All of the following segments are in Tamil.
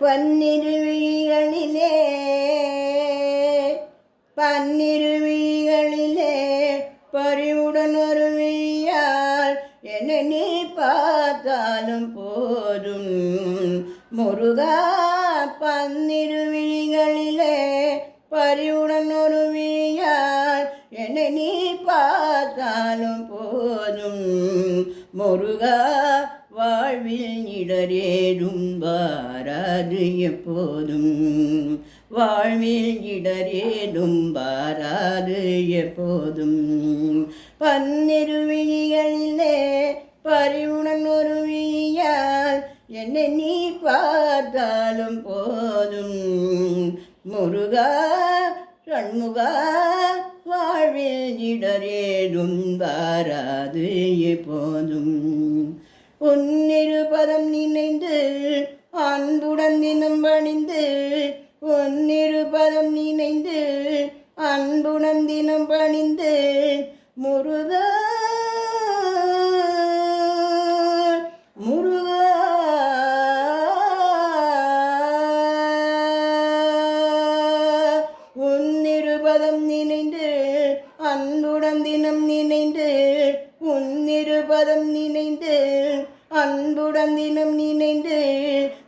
பன்னிருவிகளிலே பன்னிருவிகளிலே பறிவுடன் ஒரு விழியால் என்னை நீ பார்த்தாலும் போதும் முருகா. பன்னிருவிகளிலே பறிவுடன் ஒரு விழியால் என்னை நீ பார்த்தாலும் போதும் முருகா. வாழ்வில் இடரேதும் வாராது எப்போதும் வாழ்வில் இடரேதும் வாராது எப்போதும் பன்னிருவிழிகளிலே பறிவுடன் ஒரு விழியால் என்னை நீ பார்த்தாலும் போதும் முருகா. சண்முகா வாழ்வில் இடரேதும் வாராது எப்போதும் உன்னிருபதம் நினைந்து அன்புடன் தினம் பணிந்து உன்னிருபதம் நினைந்து அன்புடன் தினம் பணிந்து முருகா முருகா உன்னிருபதம் நினைந்து அன்புடன் தினம் நினைந்து உன்னிருபதம் நினைந்து அன்புடன் தினம் நினைந்து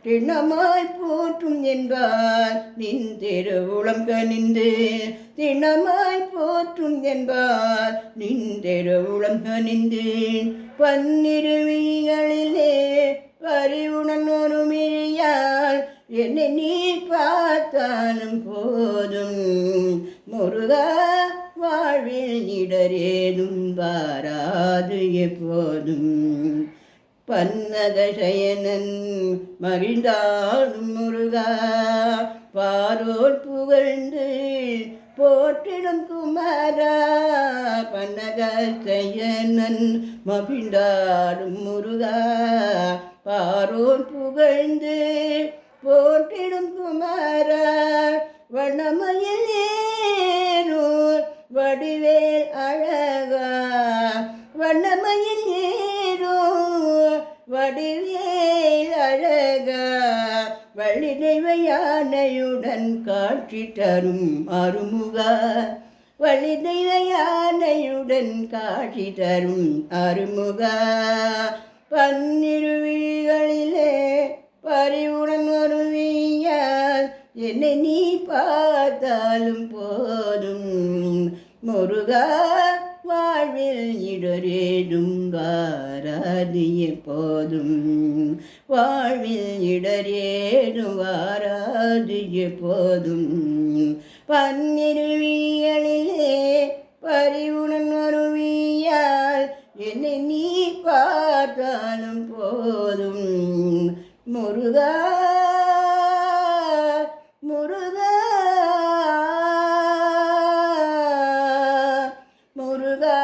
தினமாய் போற்றும் என்பார் நின் திருவுளம் கனிந்து தினமாய் போற்றும் என்பார் நின் திருவுளம் கனிந்து பன்னிருவிகளிலே பறிவுடன் ஒரு மிழியால் என்னை நீ பார்த்தாலும் போதும் முருகா. வாழ்வில் இடரேதும் வாராது எப்போதும் பன்னகசயனன் மகிழ்ந்தாடும் முருகா. பாரோர் புகழ்ந்து போற்றிடும் குமாரா. பன்னகசயனன் மகிழ்ந்தாடும் முருகா. பாரோர் புகழ்ந்து போற்றிடும் குமாரா. வண்ணமயில் ஏறூர் வடிவேல் அழகா. வண்ணமயில் ஏறூர் வடிவேல் அழகா. வள்ளி தெய்வ யானையுடன் காட்சி தரும் அருமுகா. வள்ளி தெய்வ யானையுடன் காட்சி தரும் அருமுகா. பன்னிருவிழிகளிலே பறிவுடன் ஒரு விழியால் என்னை நீ பார்த்தாலும் போதும் முருகா. வாழ்வில் இடரேதும் வாராது எப்போதும் வாழ்வில் இடரேதும் வாராது எப்போதும் பன்னிருவிகளிலே பறிவுடன் ஒரு விழியால் என்னை நீ பார்த்தாலும் போதும் முருகா முருகா முருகா.